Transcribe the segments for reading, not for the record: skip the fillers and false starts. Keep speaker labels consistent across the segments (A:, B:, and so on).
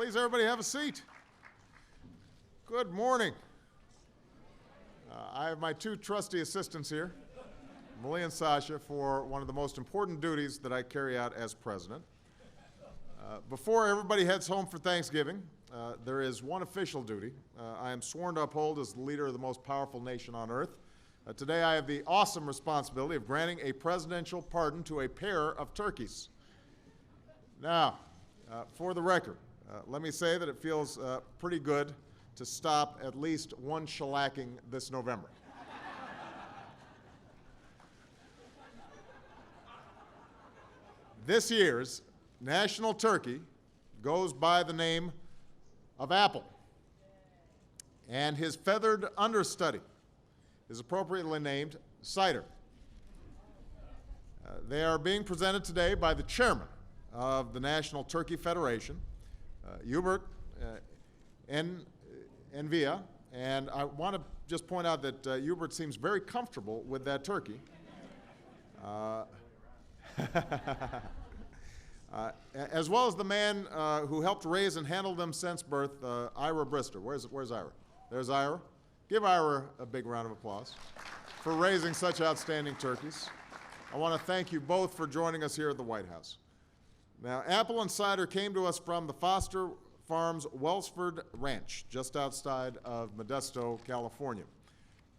A: Please, everybody, have a seat. Good morning. I have my two trusty assistants here, Malia and Sasha, for one of the most important duties that I carry out as president. Before everybody heads home for Thanksgiving, there is one official duty. I am sworn to uphold as the leader of the most powerful nation on earth. Today I have the awesome responsibility of granting a presidential pardon to a pair of turkeys. Now, for the record, let me say that it feels pretty good to stop at least one shellacking this November. This year's national turkey goes by the name of Apple, and his feathered understudy is appropriately named Cider. They are being presented today by the chairman of the National Turkey Federation, Hubert Envia, and I want to just point out that Hubert seems very comfortable with that turkey. As well as the man who helped raise and handle them since birth, Ira Brister. Where's Ira? There's Ira. Give Ira a big round of applause for raising such outstanding turkeys. I want to thank you both for joining us here at the White House. Now, Apple and Cider came to us from the Foster Farms Wellsford Ranch, just outside of Modesto, California.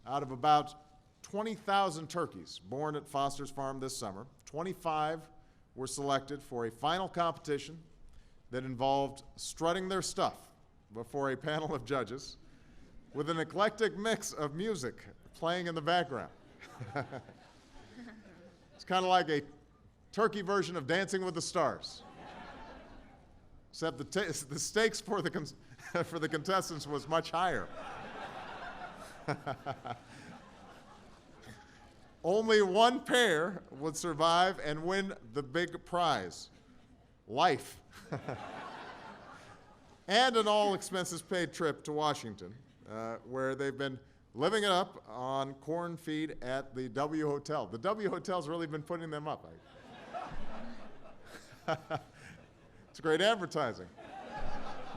A: Out of about 20,000 turkeys born at Foster's Farm this summer, 25 were selected for a final competition that involved strutting their stuff before a panel of judges with an eclectic mix of music playing in the background. It's kind of like a turkey version of Dancing with the Stars, except the stakes for the contestants was much higher. Only one pair would survive and win the big prize, life, and an all-expenses-paid trip to Washington, where they've been living it up on corn feed at the W Hotel. The W Hotel's really been putting them up. It's great advertising.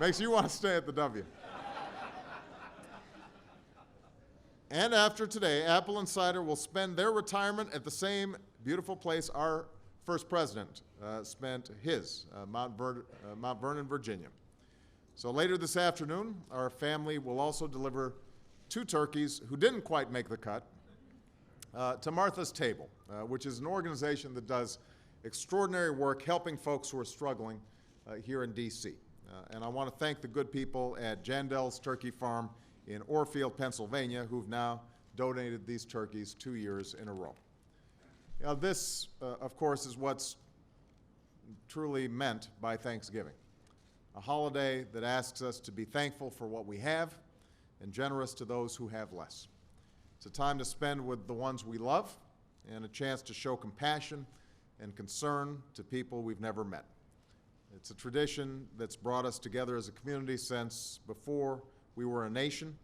A: Makes you want to stay at the W. And after today, Apple and Cider will spend their retirement at the same beautiful place our first president spent his, Mount Vernon, Virginia. So later this afternoon, our family will also deliver two turkeys who didn't quite make the cut to Martha's Table, which is an organization that does extraordinary work helping folks who are struggling here in D.C. And I want to thank the good people at Jandel's Turkey Farm in Orfield, Pennsylvania, who've now donated these turkeys 2 years in a row. Now, this, of course, is what's truly meant by Thanksgiving, a holiday that asks us to be thankful for what we have and generous to those who have less. It's a time to spend with the ones we love and a chance to show compassion and concern to people we've never met. It's a tradition that's brought us together as a community since before we were a nation,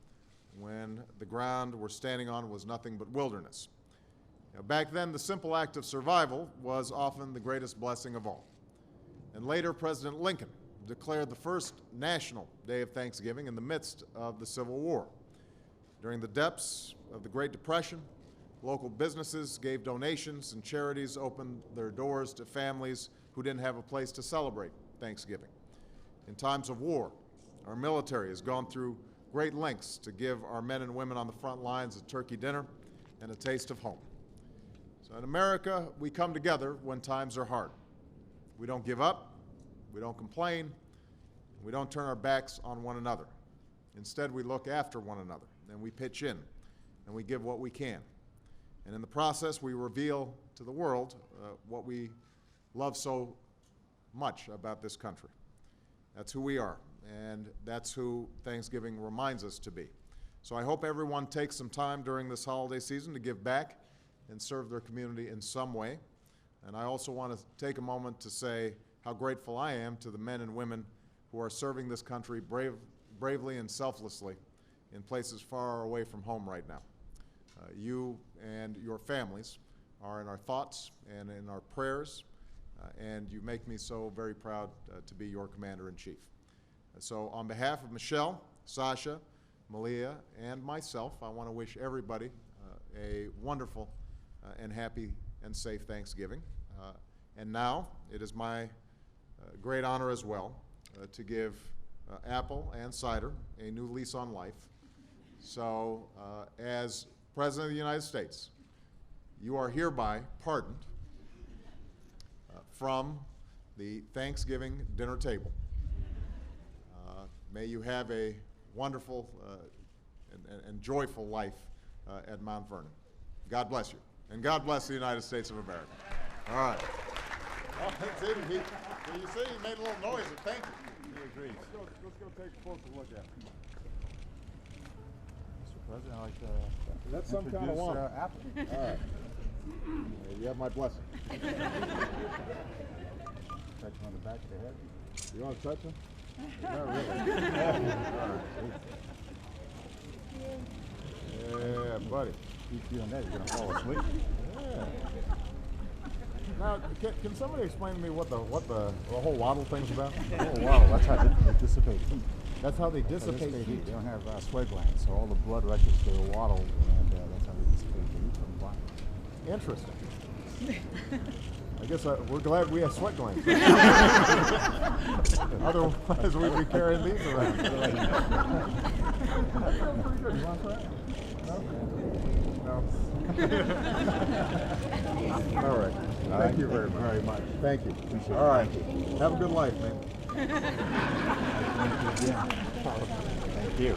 A: when the ground we're standing on was nothing but wilderness. Now, back then, the simple act of survival was often the greatest blessing of all. And later, President Lincoln declared the first national day of Thanksgiving in the midst of the Civil War. During the depths of the Great Depression, local businesses gave donations and charities opened their doors to families who didn't have a place to celebrate Thanksgiving. In times of war, our military has gone through great lengths to give our men and women on the front lines a turkey dinner and a taste of home. So in America, we come together when times are hard. We don't give up, we don't complain, we don't turn our backs on one another. Instead, we look after one another, and we pitch in, and we give what we can. And in the process, we reveal to the world what we love so much about this country. That's who we are, and that's who Thanksgiving reminds us to be. So I hope everyone takes some time during this holiday season to give back and serve their community in some way. And I also want to take a moment to say how grateful I am to the men and women who are serving this country bravely and selflessly in places far away from home right now. You and your families are in our thoughts and in our prayers, and you make me so very proud to be your Commander-in-Chief. So on behalf of Michelle, Sasha, Malia, and myself, I want to wish everybody a wonderful and happy and safe Thanksgiving. And now it is my great honor as well to give Apple and Cider a new lease on life. So as President of the United States, you are hereby pardoned from the Thanksgiving dinner table. May you have a wonderful and joyful life at Mount Vernon. God bless you, and God bless the United States of America. All right. Oh, you see, he made a little noise, but thank you.
B: He agrees. Let's go take a closer look at it. Mr. President, I'd like to
A: That's some kind of one.
B: Apple.
A: All right. You have my blessing.
B: Touch him on the back of the head.
A: You want to touch him?
B: Not really.
A: Yeah, buddy.
B: Keep doing that, you're going to fall asleep.
A: Yeah. Now, can somebody explain to me what the whole waddle thing's about?
B: Oh, wow, that's how they dissipate heat.
A: That's how they dissipate heat.
B: They don't have sweat glands, so all the blood rushes to the waddle, and that's how they dissipate the heat from the body.
A: Interesting. I guess we're glad we have sweat glands. Otherwise, we'd be carrying these around.
B: That's pretty good. You want that?
A: No. All right. Thank you very much. Thank you.
B: Appreciate it.
A: All right.
B: Thank you.
A: Have a good life, man.
B: Thank you.